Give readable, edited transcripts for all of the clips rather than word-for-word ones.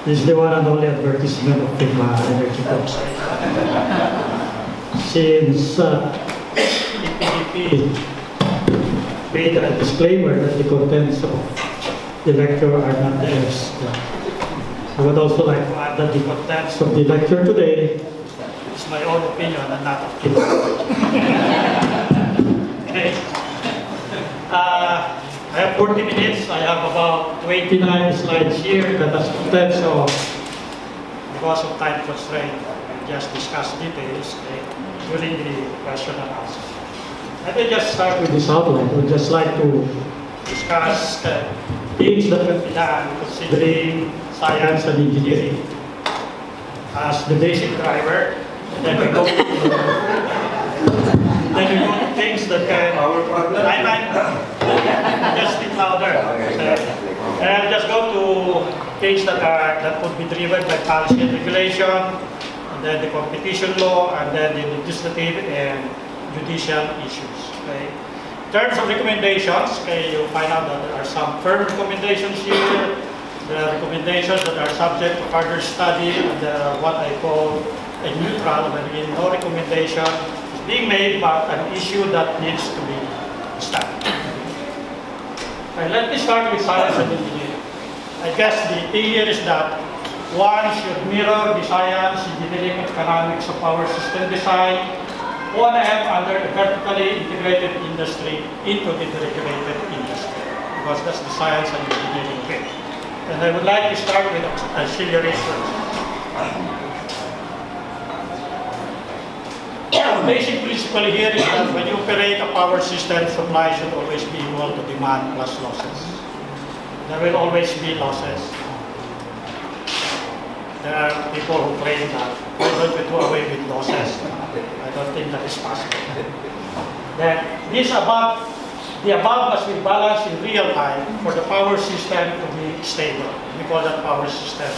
This is the one and only advertisement of PHINMA Energy Corps. Since EPDP made a disclaimer that the contents of the lecture are not theirs, I would also like to add that the contents of the lecture today is my own opinion and not of PHINMA. Okay. I have 40 minutes. I have about 29 slides here that has content, so because of time constraint, I just discuss details during the question and answer. I will just start with this outline. I would just like to discuss things that can be done considering science and engineering as the basic driver. And then we go to things that can. I might just speak louder. And I'll just go to things that could be driven by policy and regulation, and then the competition law, and then the legislative and judicial issues. Okay. In terms of recommendations, okay, you'll find out that there are some firm recommendations here. There are recommendations that are subject to further study, and there are what I call a neutral, wherein no recommendation is being made, but an issue that needs to be studied. Okay, let me start with science and engineering. I guess the thing here is that one should mirror the science, engineering, economics of power system design, O&M under a vertically integrated industry into the deregulated industry, because that's the science and engineering bit. And I would like to start with auxiliary first. The basic principle here is that when you operate a power system, supply should always be equal to demand plus losses. There will always be losses. There are people who claim that why don't we do away with losses? I don't think that is possible. Then the above must be balanced in real time for the power system to be stable. We call that power system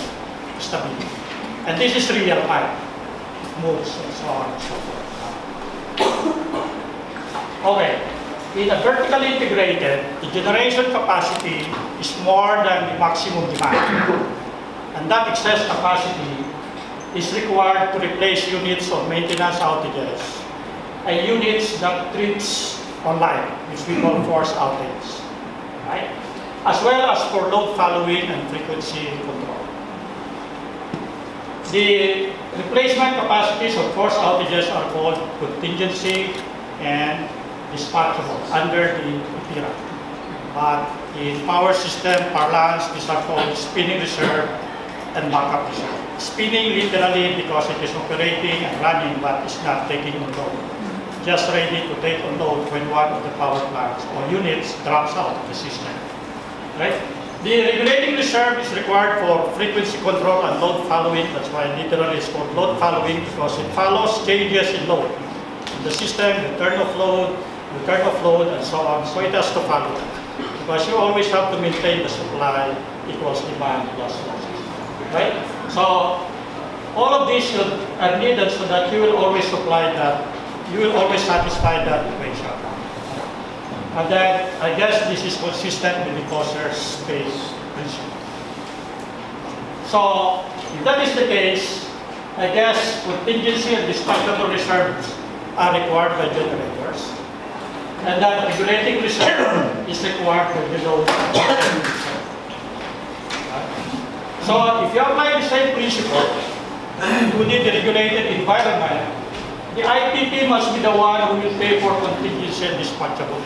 stability. And this is real time. It moves and so on and so forth. Okay. In a vertically integrated, the generation capacity is more than the maximum demand. And that excess capacity is required to replace units of maintenance outages and units that trips online, which we call force outage, right? As well as for load following and frequency control. The replacement capacities of force outages are called contingency and dispatchable under the EPDP. But in power system parlance, these are called spinning reserve and backup reserve. Spinning literally because it is operating and running but is not taking on load. Just ready to take on load when one of the power plants or units drops out of the system. Right? The regulating reserve is required for frequency control and load following. That's why literally it's called load following, because it follows changes in load. In the system, return of load, and so on. So it has to follow. Because you always have to maintain the supply equals demand plus losses. Right? So all of these are needed so that you will always supply that, you will always satisfy that equation. And then I guess this is consistent with the Coser's space principle. So if that is the case, I guess contingency and dispatchable reserves are required by generators. And that regulating reserve is required by the load. So if you apply the same principle to the regulated environment, the IPP must be the one who will pay for contingency and dispatchable.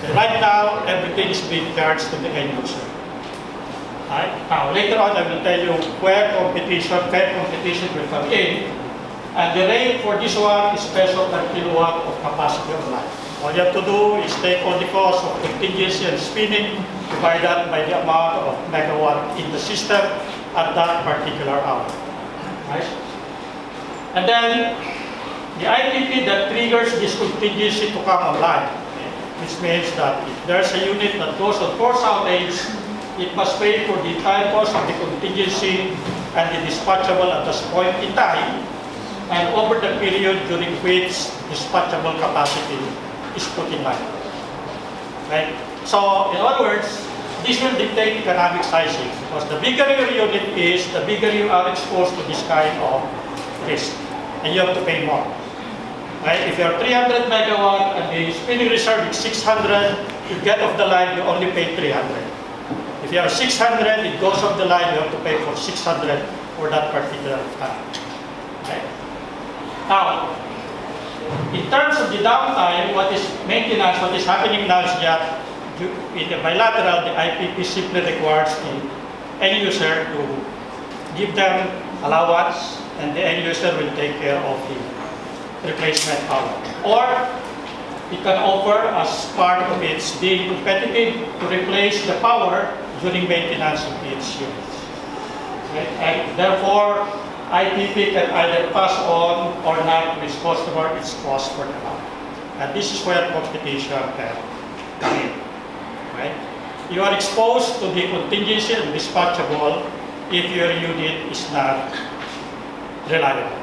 So right now, everything is being charged to the end user. Right? Now, later on, I will tell you where fair competition will come in. And the rate for this one is peso per kilowatt of capacity online. All you have to do is take all the cost of contingency and spinning, divide that by the amount of megawatt in the system at that particular hour. Right? And then the IPP that triggers this contingency to come online, which means that if there's a unit that goes on force outage, it must pay for the entire cost of the contingency and the dispatchable at this point in time, and over the period during which dispatchable capacity is put in line. Right? So, in other words, this will dictate economic sizing, because the bigger your unit is, the bigger you are exposed to this kind of risk, and you have to pay more. Right? If you are 300 megawatt and the spinning reserve is 600, you get off the line, you only pay 300. If you are 600, it goes off the line, you have to pay for 600 for that particular time. Right? Now, in terms of the downtime, what is maintenance, what is happening now is that in the bilateral, the IPP simply requires the end user to give them allowance, and the end user will take care of the replacement power. Or it can offer as part of its being competitive to replace the power during maintenance of its units. Right? And therefore, IPP can either pass on or not to its customer its cost for the power. And this is where competition can come in. Right? You are exposed to the contingency and dispatchable if your unit is not reliable.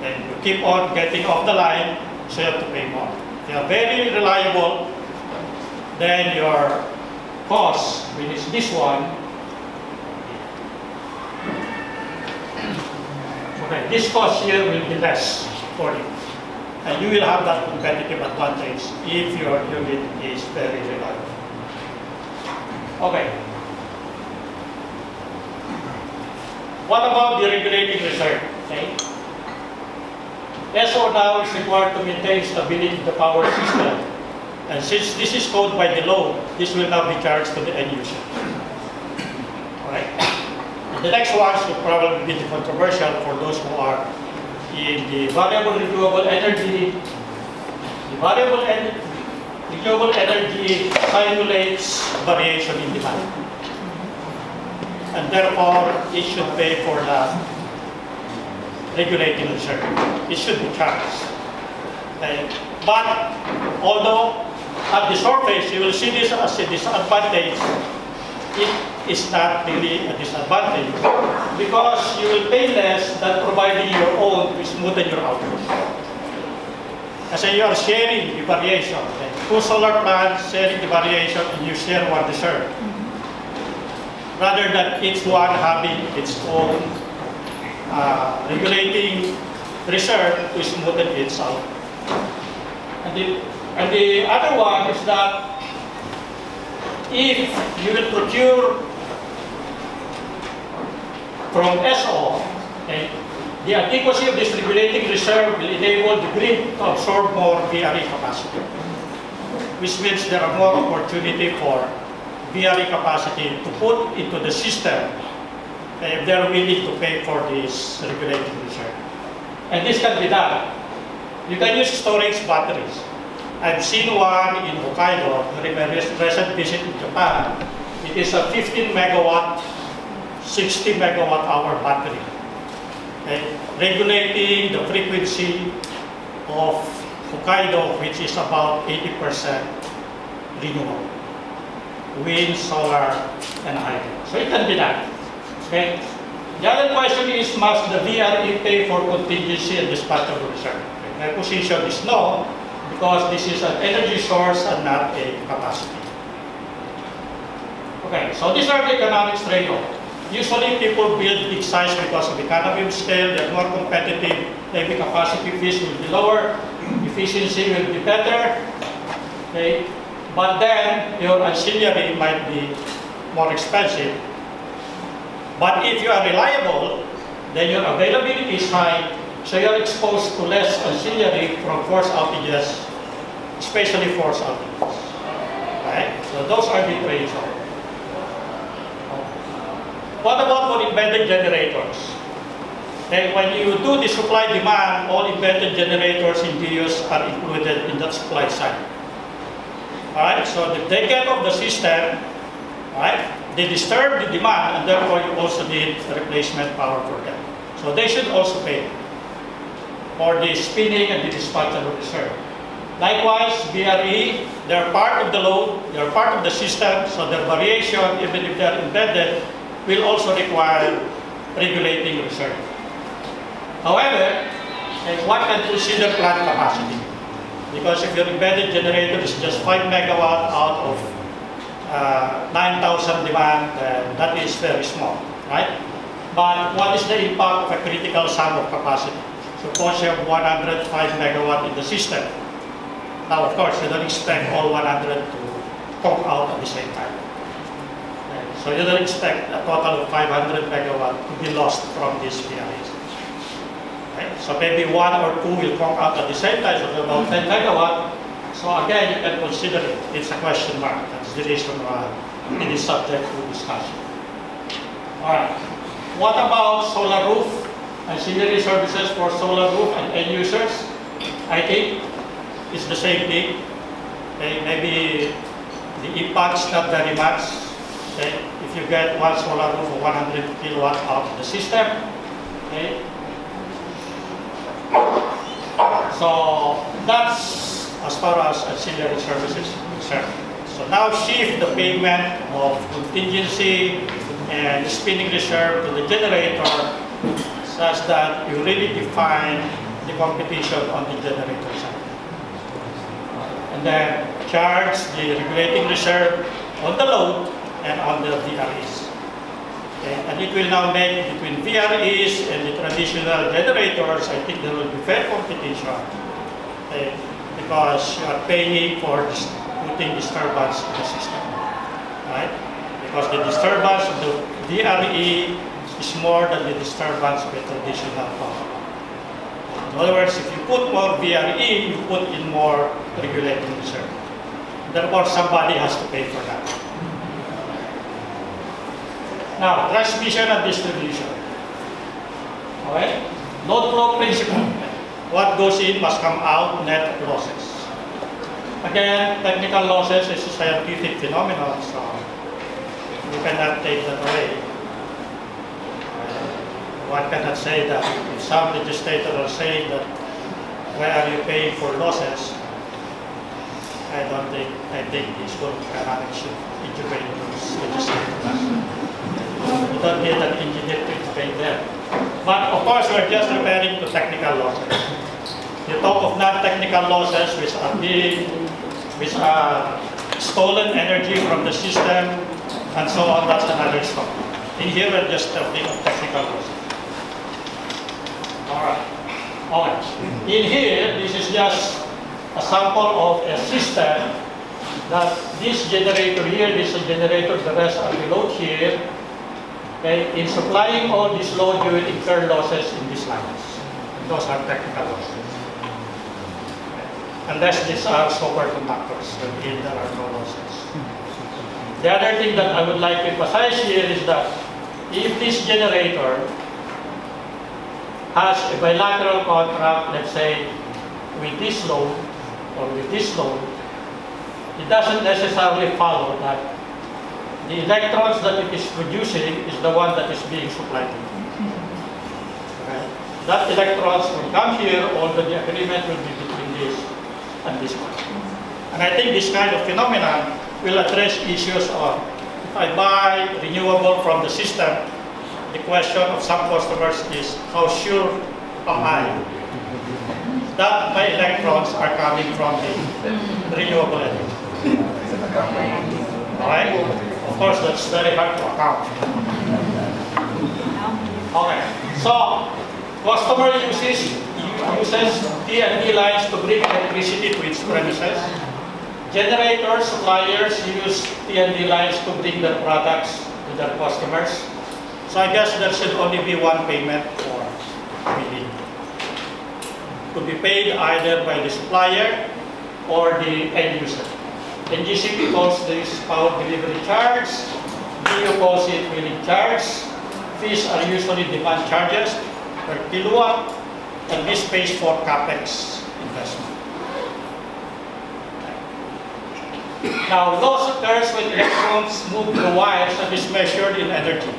And you keep on getting off the line, so you have to pay more. If you are very reliable, then your cost, which is this one, okay, this cost here will be less for you. And you will have that competitive advantage if your unit is very reliable. Okay. What about the regulating reserve? Okay. SO now is required to maintain stability of the power system. And since this is coded by the law, this will now be charged to the end user. Alright? The next one should probably be the controversial for those who are in the variable renewable energy. The variable renewable energy simulates variation in demand. And therefore, it should pay for the regulating reserve. It should be charged. Okay. But although at the surface you will see this as a disadvantage, it is not really a disadvantage because you will pay less than providing your own to smoothen your output. Kasi you are sharing the variation. Okay. Two solar plants sharing the variation and you share one reserve. Rather than each one having its own regulating reserve to smoothen its out. And the other one is that if you will procure from SO, okay, the adequacy of this regulating reserve will enable the grid to absorb more VRE capacity, which means there are more opportunity for VRE capacity to put into the system if they are willing to pay for this regulating reserve. And this can be done. You can use storage batteries. I've seen one in Hokkaido during my recent visit in Japan. It is a 15 megawatt, 60 megawatt hour battery. Okay? Regulating the frequency of Hokkaido, which is about 80% renewable. Wind, solar, and hydro. So it can be done. Okay. The other question is, must the VRE pay for contingency and dispatchable reserve? Okay. My position is no, because this is an energy source and not a capacity. Okay, so these are the economics trade-off. Usually people build big size because of economy of scale, they're more competitive, maybe capacity fees will be lower, efficiency will be better, okay? But then your ancillary might be more expensive. But if you are reliable, then your availability is high, so you're exposed to less ancillary from force outages, especially force outages. Right? So those are the trade-offs. What about for embedded generators? Okay, when you do the supply-demand, all embedded generators in DUs are included in that supply side. Alright, so if they get off the system, right, they disturb the demand, and therefore you also need replacement power for them. So they should also pay for the spinning and the dispatchable reserve. Likewise, VRE, they're part of the load, they're part of the system, so their variation, even if they're embedded, will also require regulating reserve. However, one can consider plant capacity. Because if your embedded generator is just 5 megawatt out of 9,000 1,000 demand, then that is very small, right? But what is the impact of a critical sum of capacity? Suppose you have 105 megawatt in the system. Now, of course, you don't expect all 100 to come out at the same time. Okay, so you don't expect a total of 500 megawatt to be lost from this VRAs. Okay, so maybe one or two will come out at the same time, so about 10 megawatt. So again, you can consider it. It's a question mark. That's the reason why it is subject to discussion. All right. What about solar roof? Ancillary services for solar roof and end users? I think it's the same thing. Okay, maybe the impact's not very much. Okay, if you get one solar roof of 100 kilowatt out of the system, okay. So that's as far as ancillary services is concerned. So now shift the payment of contingency and spinning reserve to the generator such that you really define the competition on the generator side. And then charge the regulating reserve on the load and on the VREs. Okay? And it will now make between VREs and the traditional generators, I think there will be fair competition. Okay? Because you are paying for putting disturbance in the system. Right? Because the disturbance of the VRE is more than the disturbance of a traditional power. In other words, if you put more VRE, you put in more regulating reserve. Therefore, somebody has to pay for that. Now, transmission and distribution. Okay? Load flow principle. What goes in must come out, net losses. Again, technical losses is a scientific phenomenon, so you cannot take that away. One cannot say that. If some legislators are saying that, why are you paying for losses? I think the School of Economics should educate those legislators. You don't get an engineer to educate them. But of course, we're just referring to technical losses. You talk of non-technical losses which are stolen energy from the system and so on, that's another story. In here, we're just talking of technical losses. Alright. In here, this is just a sample of a system that this generator here, this is a generator, the rest are the load here. Okay, in supplying all this load, you will incur losses in these lines. Those are technical losses. Okay. Unless these are superconductors, then there are no losses. The other thing that I would like to emphasize here is that if this generator has a bilateral contract, let's say, with this load or with this load, it doesn't necessarily follow that the electrons that it is producing is the one that is being supplied. Okay. That electrons will come here, although the agreement will be between this and this one. And I think this kind of phenomenon will address issues of, if I buy renewable from the system, the question of some customers is, how sure am I that my electrons are coming from the renewable energy? Alright? Of course, that's very hard to account. Okay, so customer uses T&D lines to bring electricity to its premises. Generators, suppliers use T&D lines to bring their products to their customers. So I guess there should only be one payment for billing. To be paid either by the supplier or the end user. NGCP calls this power delivery charge, DO calls it billing charge. Fees are usually demand charges per kilowatt, and this pays for capex investment. Now, loss occurs when electrons move through wires and is measured in energy.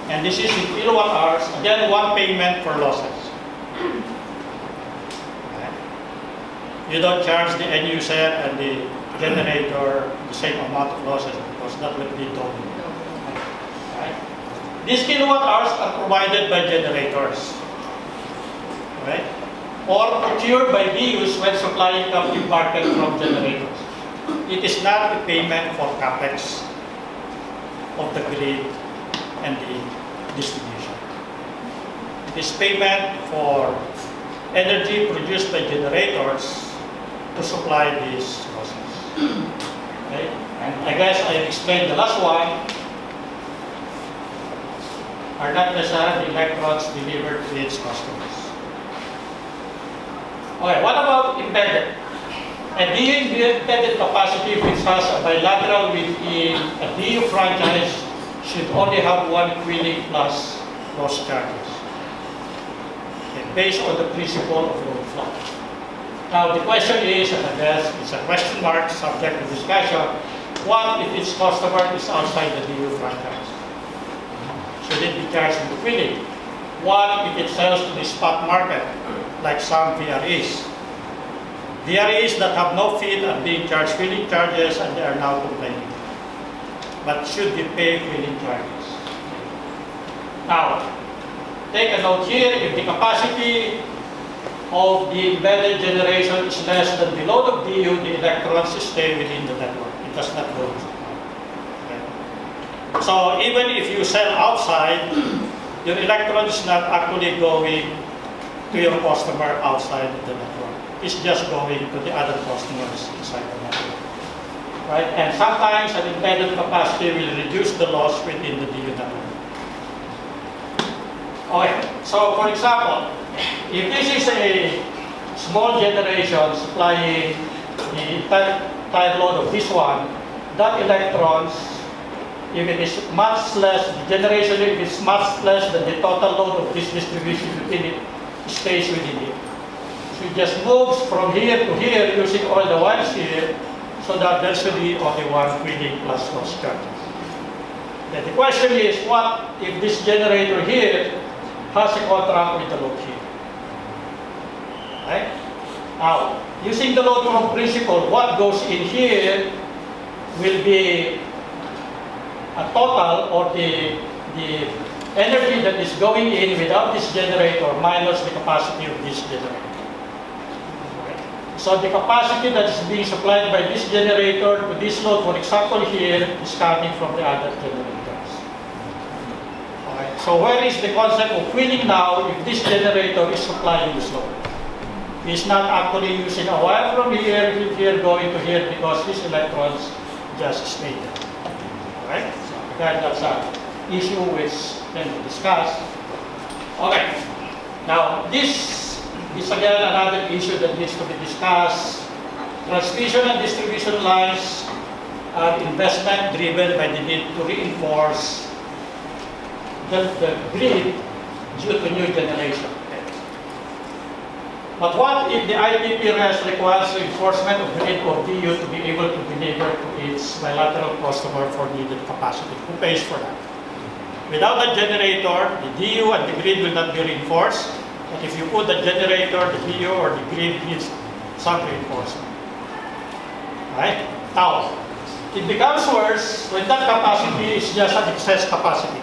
And this is in kilowatt hours, again one payment for losses. You don't charge the end user and the generator the same amount of losses because that will be double. Right? These kilowatt hours are provided by generators. Right? Or procured by BUs when supplying captive market from generators. It is not a payment for capex of the grid and the distribution. It is payment for energy produced by generators to supply these losses. Okay? And I guess I explained the last one are not necessarily electrons delivered to its customers. Okay, what about embedded? A DU embedded capacity which has a bilateral within a DU franchise should only have one Quilling plus loss charges. Okay, based on the principle of load flow. Now the question is, and I guess it's a question mark subject to discussion, what if its customer is outside the DU franchise? Should it be charged with Quilling? What if it sells to the spot market, like some VREs? VREs that have no feed are being charged Quilling charges and they are now complaining. But should they pay Quilling charges? Now, take a note here, if the capacity of the embedded generation is less than the load of DU, the electrons stay within the network. It does not go. Okay. So even if you sell outside, your electron is not actually going to your customer outside the network. It's just going to the other customers inside the network. Right? And sometimes an embedded capacity will reduce the loss within the DU network. Okay, so for example, if this is a small generation supplying the entire load of this one, that electrons, if it is much less, the generation if it's much less than the total load of this distribution within it, stays within it. So it just moves from here to here using all the ones here, so that there should be only one Quilling plus loss charges. Then the question is, what if this generator here has a contract with the load here? Right? Now, using the load from principle, what goes in here will be a total, or the energy that is going in without this generator minus the capacity of this generator. Okay. So the capacity that is being supplied by this generator to this load, for example here, is coming from the other generators. Okay. So where is the concept of Quilling now if this generator is supplying this load? It's not actually using a wire from here going to here because these electrons just stay there. Alright? So again, that's an issue which can be discussed. Okay. Now this is again another issue that needs to be discussed. Transmission and distribution lines are investment driven by the need to reinforce the grid due to new generation. But what if the IPP RES requires reinforcement of grid or DU to be able to deliver to its bilateral customer for needed capacity? Who pays for that? Without the generator, the DU and the grid will not be reinforced. But if you put the generator, the DU or the grid needs some reinforcement. Right? Now, it becomes worse when that capacity is just an excess capacity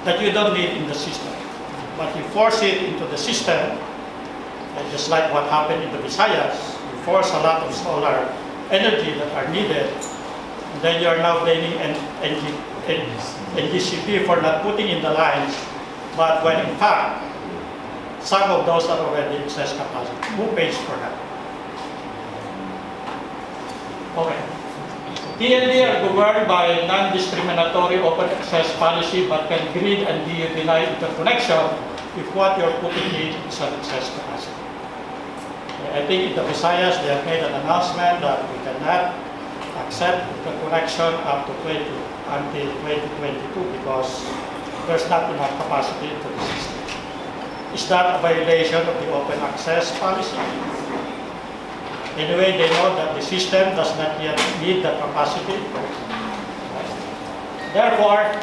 that you don't need in the system. But you force it into the system. And just like what happened in the Visayas, you force a lot of solar energy that are needed, and then you are now blaming NGCP for not putting in the lines, but when in fact, some of those are already excess capacity. Who pays for that? Okay. TND are governed by non-discriminatory open access policy, but can grid and DU deny interconnection if what you're putting in is an excess capacity. I think in the Visayas, they have made an announcement that we cannot accept the connection up to until 2022 because there's not enough capacity to the system. Is that a violation of the open access policy? Anyway, they know that the system does not yet need the capacity. Therefore,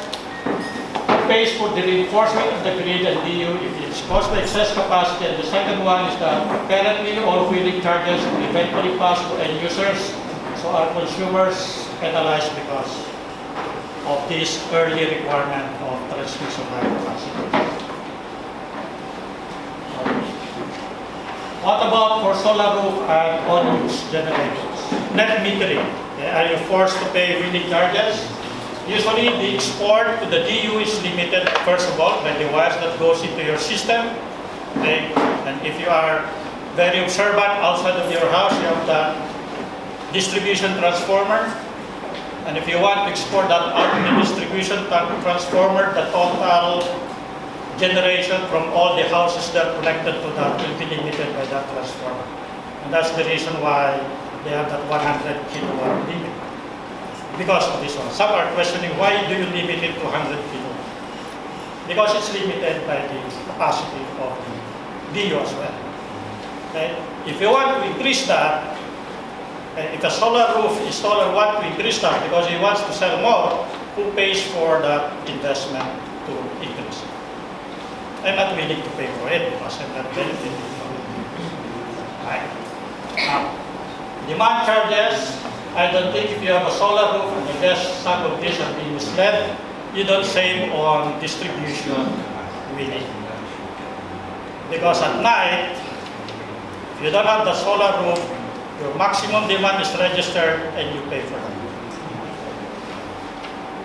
pays for the reinforcement of the grid and DU if it's caused by excess capacity. And the second one is that currently all Quilling charges will eventually pass to end users, so our consumers penalized because of this early requirement of transmission line capacity. What about for solar roof and on-use generators? Net metering. Okay, are you forced to pay Quilling charges? Usually the export to the DU is limited, first of all, by the wires that goes into your system. Okay? And if you are very observant outside of your house, you have the distribution transformer. And if you want to export that out of the distribution transformer, the total generation from all the houses that are connected to that will be limited by that transformer. And that's the reason why they have that 100 kilowatt limit. Because of this one. Some are questioning, why do you limit it to 100 kilowatt? Because it's limited by the capacity of the DU as well. Okay? If you want to increase that, if a solar roof installer wants to increase that because he wants to sell more, who pays for that investment to increase it? I'm not willing to pay for it because I'm not benefiting from it. Right? Now, demand charges, I don't think if you have a solar roof, and I guess some of these are being misled, you don't save on distribution really. Because at night, if you don't have the solar roof, your maximum demand is registered and you pay for it.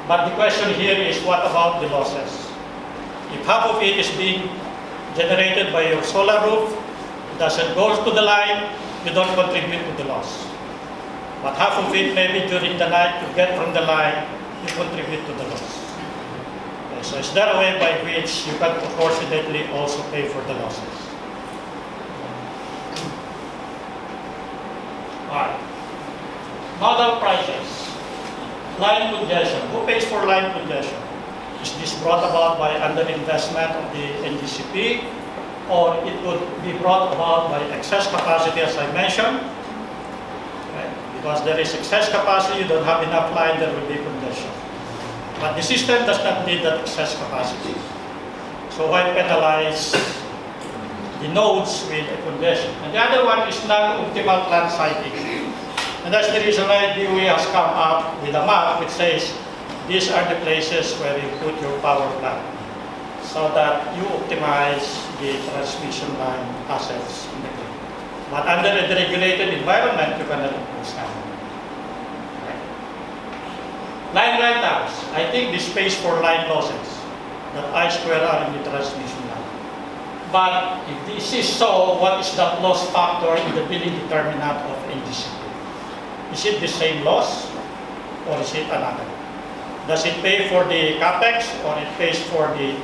But the question here is, what about the losses? If half of it is being generated by your solar roof, it doesn't go to the line, you don't contribute to the loss. But half of it, maybe during the night, you get from the line, you contribute to the loss. Okay, so is there a way by which you can proportionately also pay for the losses? Alright. Model prices. Line congestion. Who pays for line congestion? Is this brought about by underinvestment of the NGCP, or it would be brought about by excess capacity, as I mentioned? Okay. Because there is excess capacity, you don't have enough line, there will be congestion. But the system does not need that excess capacity. So why penalize the nodes with a congestion? And the other one is non-optimal plant siting. And that's the reason why DOE has come up with a map which says these are the places where you put your power plant so that you optimize the transmission line assets in the grid. But under a deregulated environment, you cannot impose that. Okay. Line rentals. I think this pays for line losses that I square are in the transmission line. But if this is so, what is that loss factor in the billing determinant of NGCP? Is it the same loss or is it another? Does it pay for the capex or it pays for the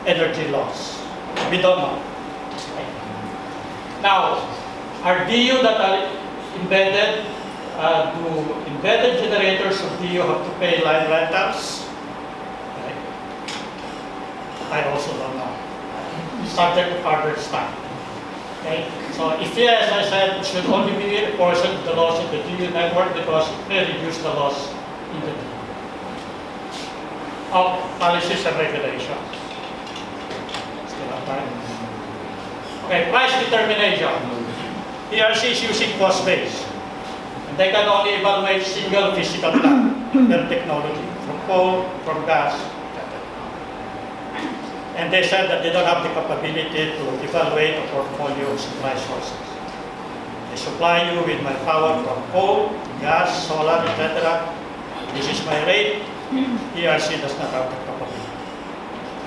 energy loss? We don't know. Now, are DU that are embedded, do embedded generators of DU have to pay line rentals? Okay. I also don't know. Subject to further study. Okay. So if yes, I said it should only be a portion of the loss in the DU network because it may reduce the loss in the DU. Of policies and regulations. Still have time. Okay, price determination. PRC is using cost base. And they can only evaluate single physical plant, their technology, from coal, from gas. And they said that they don't have the capability to evaluate a portfolio of supply sources. They supply you with my power from coal, gas, solar, etc. This is my rate. PRC does not have that capability.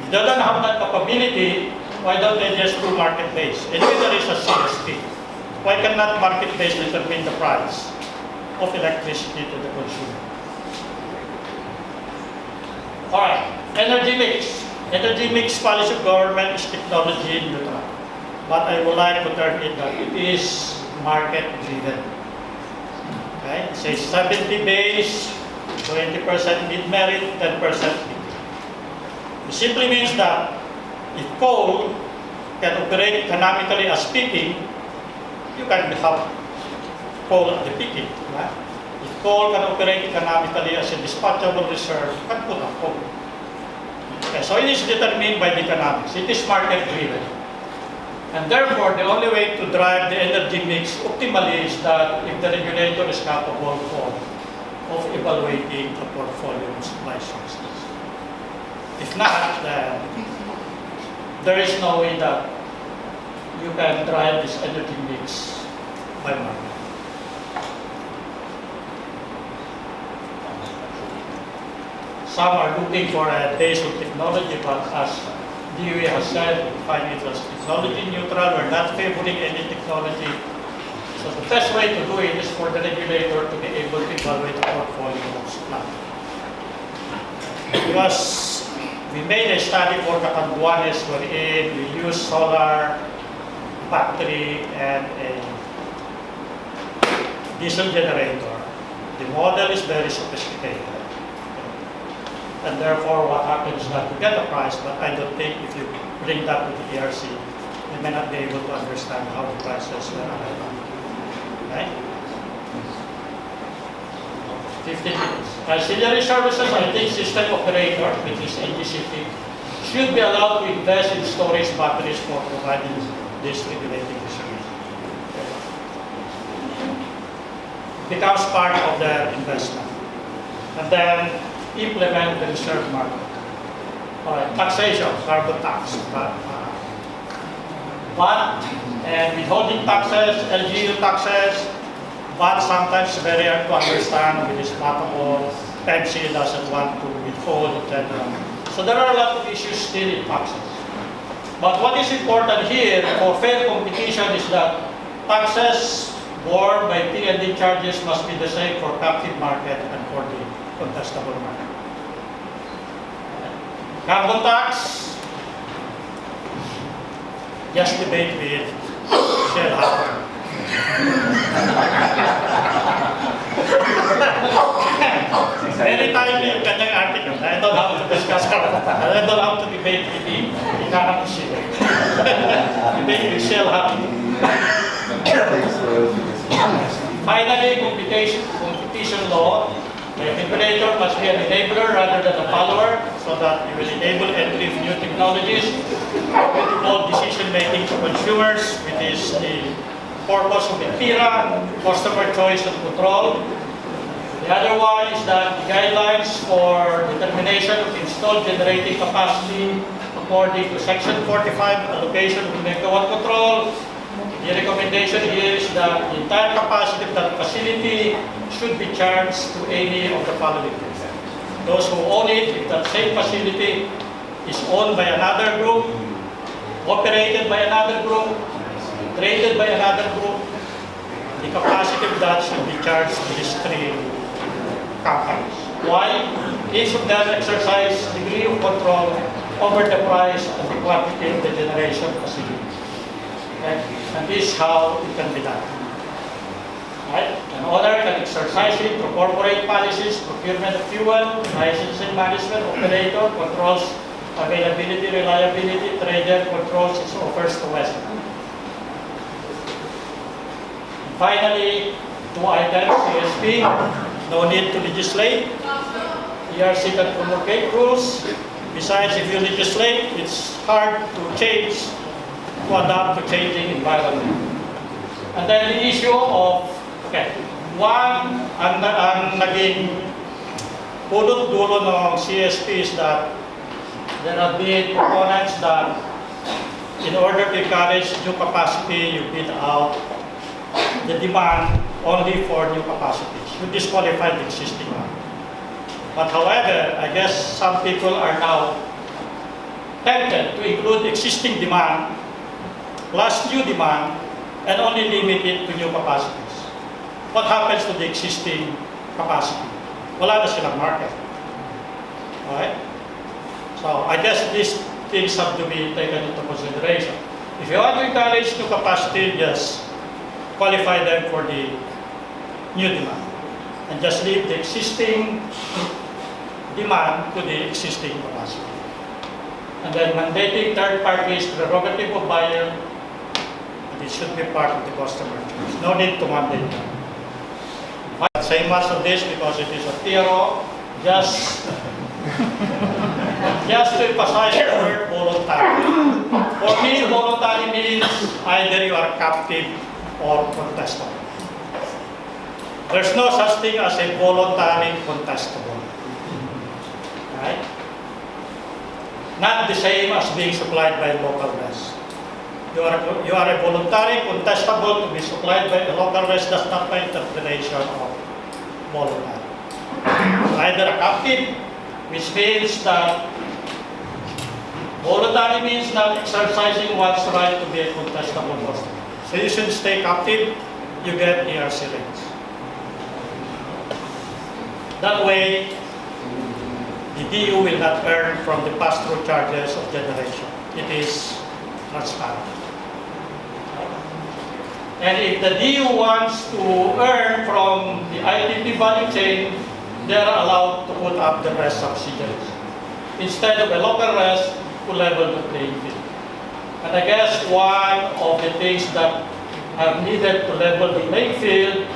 If they don't have that capability, why don't they just do market-based? Anyway, there is a CSP. Why cannot market-based determine the price of electricity to the consumer? All right, energy mix. Energy mix policy of government is technology neutral. But I would like to turn it that it is market-driven. Okay, it says 70 base, 20% mid-merit, 10% mid. It simply means that if coal can operate economically as peaking, you can have coal at the peaking. Right? If coal can operate economically as a dispatchable reserve, you can put up coal. Okay, so it is determined by the economics. It is market-driven. And therefore, the only way to drive the energy mix optimally is that if the regulator is capable of evaluating the portfolio of supply sources. If not, then there is no way that you can drive this energy mix by market. some are looking for a diesel technology, but as DOE has said, we find it as technology neutral. We're not favoring any technology. So the best way to do it is for the regulator to be able to evaluate the portfolio of supply. Because we made a study for Catanduanes wherein we use solar, battery, and a diesel generator. The model is very sophisticated. And therefore, what happens is that you get a price, but I don't think if you bring that to the ERC, they may not be able to understand how the prices were arrived. Right? 15 minutes. Ancillary services, I think system operator, which is NGCP, should be allowed to invest in storage batteries for providing this regulating service. Becomes part of their investment. And then implement the reserve market. All right, taxation, carbon tax. VAT and withholding taxes, LGU taxes, but sometimes very hard to understand with this matable, PEPC doesn't want to withhold, etc. So there are a lot of issues still in taxes. But what is important here for fair competition is that taxes borne by P&D charges must be the same for captive market and for the contestable market. Carbon tax, just debate with Shell Hopper. Very timely yung kanyang article. I don't have to discuss carbon tax. I don't have to debate with the economic issue. Debate with Shell Hopper. Finally, competition law. The regulator must be an enabler rather than a follower, so that it will enable entry of new technologies, equitable decision making for consumers, which is the purpose of the PIRA, customer choice and control. The other one is that the guidelines for determination of installed generating capacity according to Section 45 allocation of megawatt control. The recommendation here is that the entire capacity of that facility should be charged to any of the following. Those who own it, if that same facility is owned by another group, operated by another group, traded by another group, the capacity of that should be charged to these three companies. Why? Each of them exercise degree of control over the price and the quantity of the generation facility. Okay? And this is how it can be done. Right? An owner can exercise it through corporate policies, procurement of fuel, licensing management, operator, controls availability, reliability, trader controls its offers to West. Finally, 2 items, CSP, no need to legislate. ERC can promulgate rules. Besides, if you legislate, it's hard to change, to adapt to changing environment. And then the issue of, ang naging pulot-dulo ng CSP is that there have been proponents that in order to encourage new capacity, you bid out the demand only for new capacities. You disqualify the existing one. But however, I guess some people are now tempted to include existing demand plus new demand and only limit it to new capacities. What happens to the existing capacity? Wala na silang market. Alright? So I guess these things have to be taken into consideration. If you want to encourage new capacity, just qualify them for the new demand. And just leave the existing demand to the existing capacity. And then mandating third parties prerogative of buyer, and it should be part of the customer choice. No need to mandate them. Say much of this because it is a theory, just to emphasize the word voluntary. For me, voluntary means either you are captive or contestable. There's no such thing as a voluntary contestable. Right? Not the same as being supplied by local rest. You are a voluntary contestable to be supplied by a local rest. That's not my interpretation of voluntary. Either a captive which means that voluntary means not exercising one's right to be a contestable person. So you should stay captive, you get ERC rates. That way, the DU will not earn from the pass-through charges of generation. It is transparent. And if the DU wants to earn from the IDP value chain, they are allowed to put up the rest subsidiaries instead of a local rest to level the playing field. And I guess one of the things that are needed to level the playing field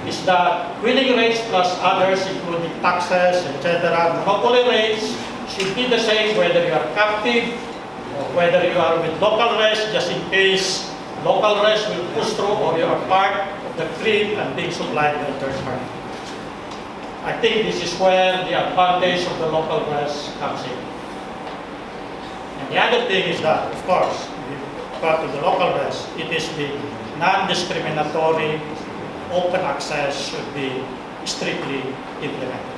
is that wheeling rates plus others, including taxes, etc., monopoly rates should be the same whether you are captive or whether you are with local rest, just in case local rest will push through or you are part of the cream and being supplied by a third party. I think this is where the advantage of the local rest comes in. And the other thing is that, of course, with regard to the local rest, it is the non-discriminatory open access should be strictly implemented.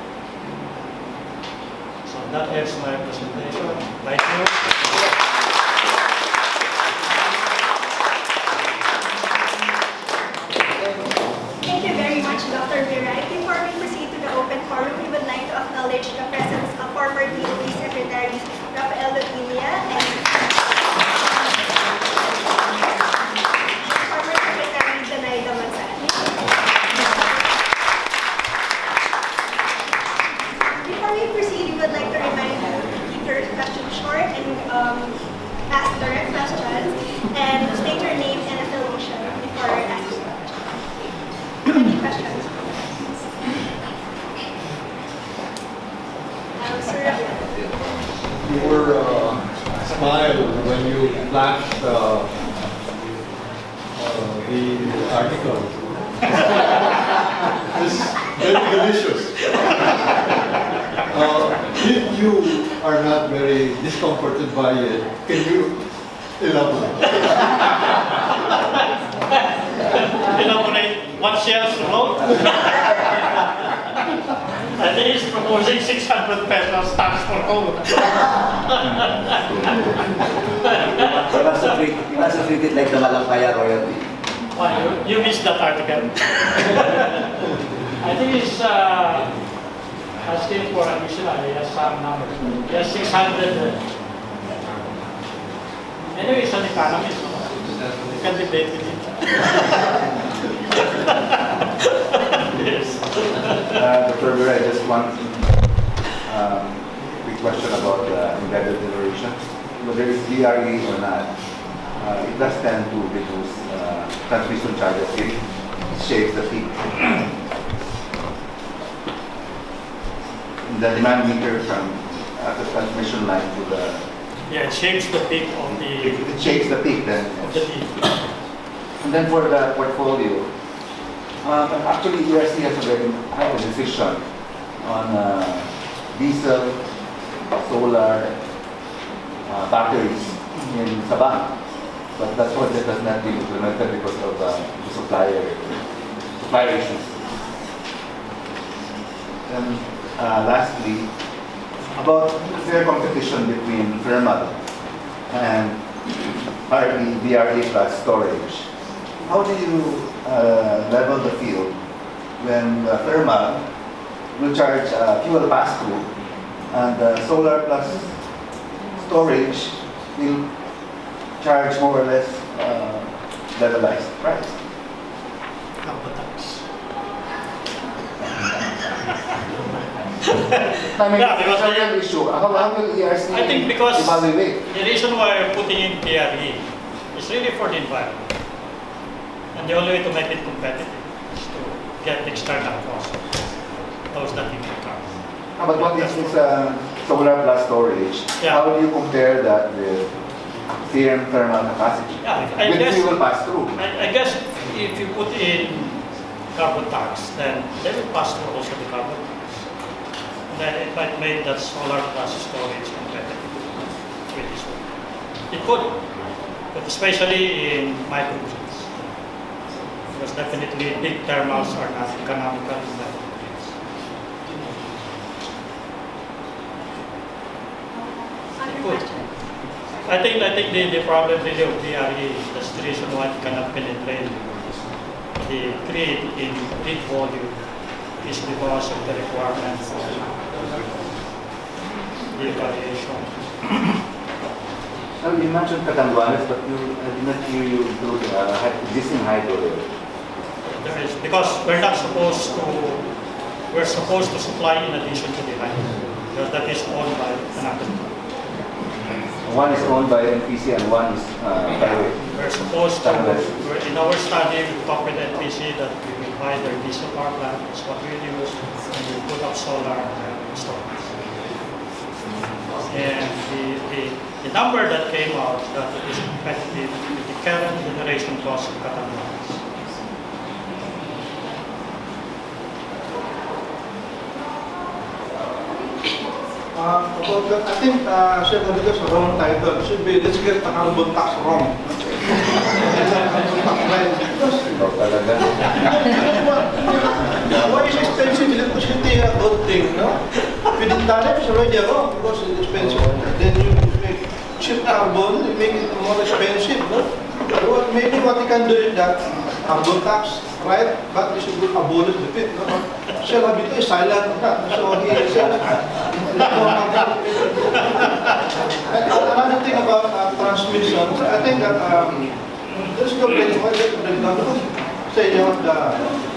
So that ends my presentation. Thank you. Thank you very much, Dr. Viray. Before we proceed to the open forum, we would like to acknowledge the presence of former DOE Secretary Rafael Lotilia and former Secretary Danayda Mansani. Before we proceed, we would like to remind you to keep your questions short and ask direct questions and state your name and affiliation before asking. Any questions? Sir. Your smile when you flashed the article is very delicious. If you are not very discomforted by it, can you elaborate? Elaborate what shares wrote. I think he's proposing 600 pesos tax for all. You must treat it like the Malampaya royalty. Why, you missed that article. I think he's asking for additional, he has some numbers. He has 600. Anyway, he's an economist. You can debate with him. Yes. Dr. Viray, just one quick question about embedded generation. Whether it's DRE or not, it does tend to reduce transmission charges. It shaves the peak. The demand meter from the transmission line to the... Yeah, it shapes the peak of the... If it shapes the peak, then... Of the peak. And then for the portfolio, actually ERC has already had a decision on diesel, solar, batteries in Sabang. But that project has not been implemented because of the supplier issues. And lastly, about fair competition between thermal and DRE plus storage. How do you level the field when the thermal will charge fuel pass-through and solar plus storage will charge more or less levelized price? Carbon tax. I mean, Yeah, because it's a real issue. How will ERC I think because evaluate? the reason why we're putting in DRE is really for the environment. And the only way to make it competitive is to get the external costs, those that you can cover. But what is this solar plus storage? Yeah. How do you compare that with firm thermal capacity? Yeah, I With guess, fuel pass through. I guess if you put in carbon tax, then they will pass through also the carbon tax. And then it might make that solar plus storage competitive with this one. It could, but especially in microgrids. Because definitely big thermals are not economical in microgrids. question. I think the problem really of VRE is that's the reason why it cannot penetrate the grid in grid volume is because of the requirements of the variation. So you mentioned Catanduanes, but I did not hear you include existing hydro there. There is, because we're supposed to supply in addition to the line, because that is owned by another. One is owned by NPC and one is private. We're supposed to, in our study, we talked with NPC that we will buy their diesel power plant, that's what we use, and we put up solar storage. And the number that came out that it is competitive with the current generation cost of Catanduanes. About that, I think Chef Rodriguez, the wrong title should be let's get the carbon tax wrong. Why is expensive electricity a good thing? No? If you didn't tariff, it's already wrong because it's expensive. Then you make cheap carbon, you make it more expensive. No? Well, maybe what you can do is that carbon tax, right? But you should abolish the pit. No? Shell Habito is silent on that. So he says, another thing about transmission, I think that there's no breakdown. Say you have the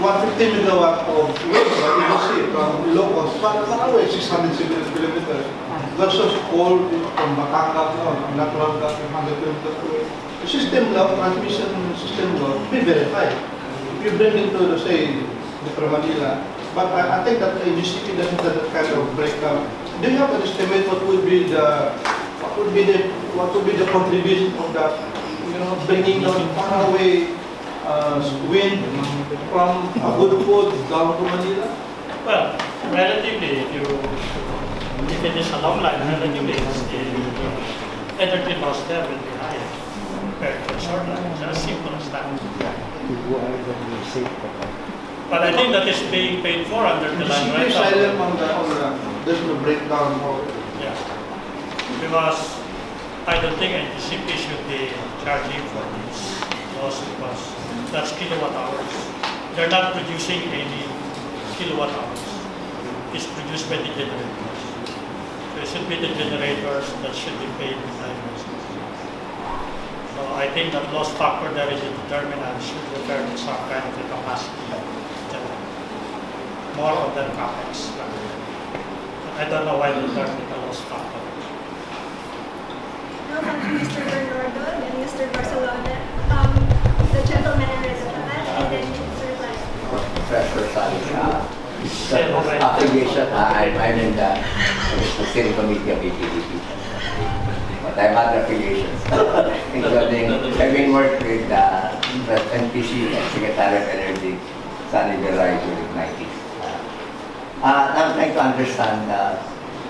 150 megawatt of wind, but you will see from locals, but away 600 kilometers versus coal from Batangas, natural gas 100 kilometers away. The system law, transmission system law, be verified. If you bring into the say Metro Manila, but I think that the GCP doesn't have that kind of breakdown. Do you have an estimate what would be the contribution of that? Bringing down far away wind from Agudpod down to Manila? Well, relatively, if it is a long line, relatively, the energy loss there will be higher compared to a short line. It's as simple as that. But I think that is being paid for under the line right now. Silent on there's no breakdown of it. Yeah. Because I don't think NTCP should be charging for this loss because that's kilowatt hours. They're not producing any kilowatt hours. It's produced by the generators. So it should be the generators that should be paid the timers. So I think that loss factor there is a determinant should refer to some kind of a capacity. More of the capex. I don't know why they term it a loss factor. Now back to Mr. Bernardo and Mr. Barcelona. The gentleman in red at the back, and then Mr. Lai. Professor affiliation, I'm in the steering committee of EPDP. But I have other affiliations, including having worked with the NPC and Secretary of Energy, Viray during the 90s. I'm trying to understand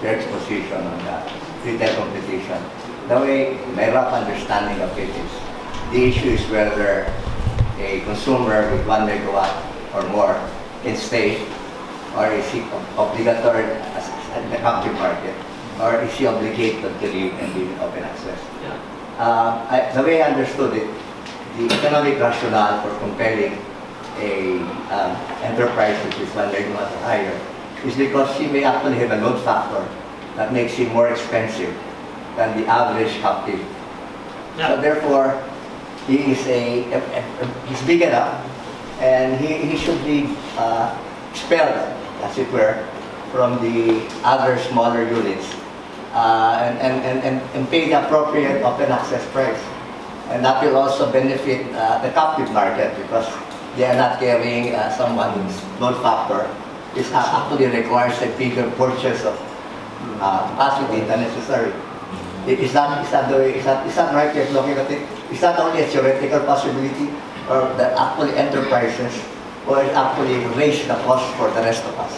your exposition on the retail competition. The way my rough understanding of it is, the issue is whether a consumer with 1 megawatt or more can stay, or is he obligatory at the captive market, or is he obligated to leave and be open access? Yeah. The way I understood it, the economic rationale for compelling a enterprise which is 1 megawatt or higher is because he may actually have a load factor that makes him more expensive than the average captive. Yeah. So therefore, he is he's big enough, and he should be expelled, as it were, from the other smaller units and pay the appropriate open access price. And that will also benefit the captive market because they are not carrying someone whose load factor is actually requires a bigger purchase of capacity than necessary. Is that the way? Is that right? You're looking at it. Is that only a theoretical possibility, or that actually enterprises will actually raise the cost for the rest of us?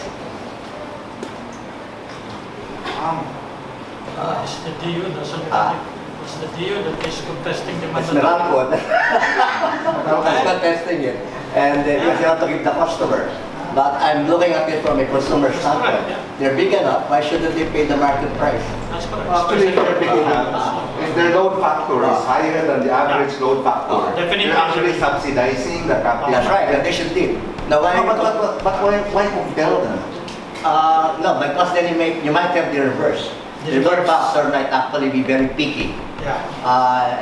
It's the DU it's the DU that is contesting the It's mandate. Meralco. I'm not testing it. And because you have to give the customer. But I'm looking at it from a consumer standpoint. They're big enough. Why shouldn't they pay the market price? That's correct. Actually, if they're big enough, if their load factor is higher than the average load factor, Definitely. you're actually subsidizing the captive. That's right, and they should do. Now, why? But why compel them? No, because then you might have the reverse. The reverse factor might actually be very peaky. Yeah.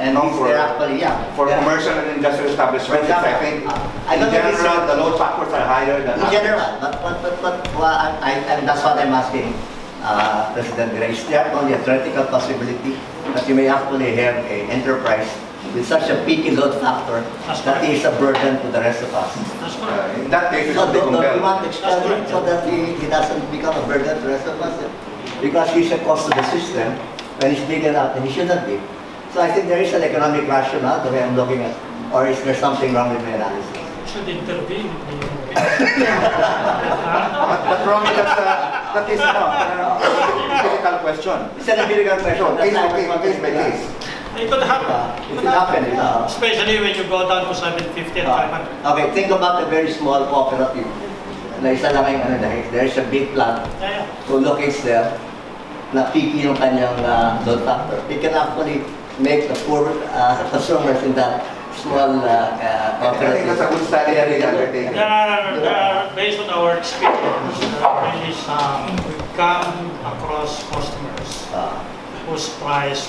And No, these they're actually, For yeah. commercial and industrial establishments, For I example, think I in don't think it's- general, the load factors are higher than In average. general, but well, and that's what I'm asking President Viray. Is there only a theoretical possibility that you may actually have an enterprise with such a peaky load factor that is a burden to the rest of us? That's correct. In that case, it So should be don't you compelled. want to expel him so that he doesn't become a burden to the rest of us? Because he's a cost to the system when he's big enough, and he shouldn't be. So I think there is an economic rationale the way I'm looking at, or is there something wrong with my analysis? Should intervene. But Romy, that is a critical question. It's an empirical question. Case That's by not case, case by case. It could happen. It could happen. Especially when you go down to 750 and 500. Okay, think about a very small cooperative. Na isa lang yung ano dahil there's a big plant Yeah, yeah. who locates there na pipi yung kanyang load factor. It can actually make the poor consumers in that small I think that's a good strategy undertaking. There are, based on our experience, really some, we come across customers whose price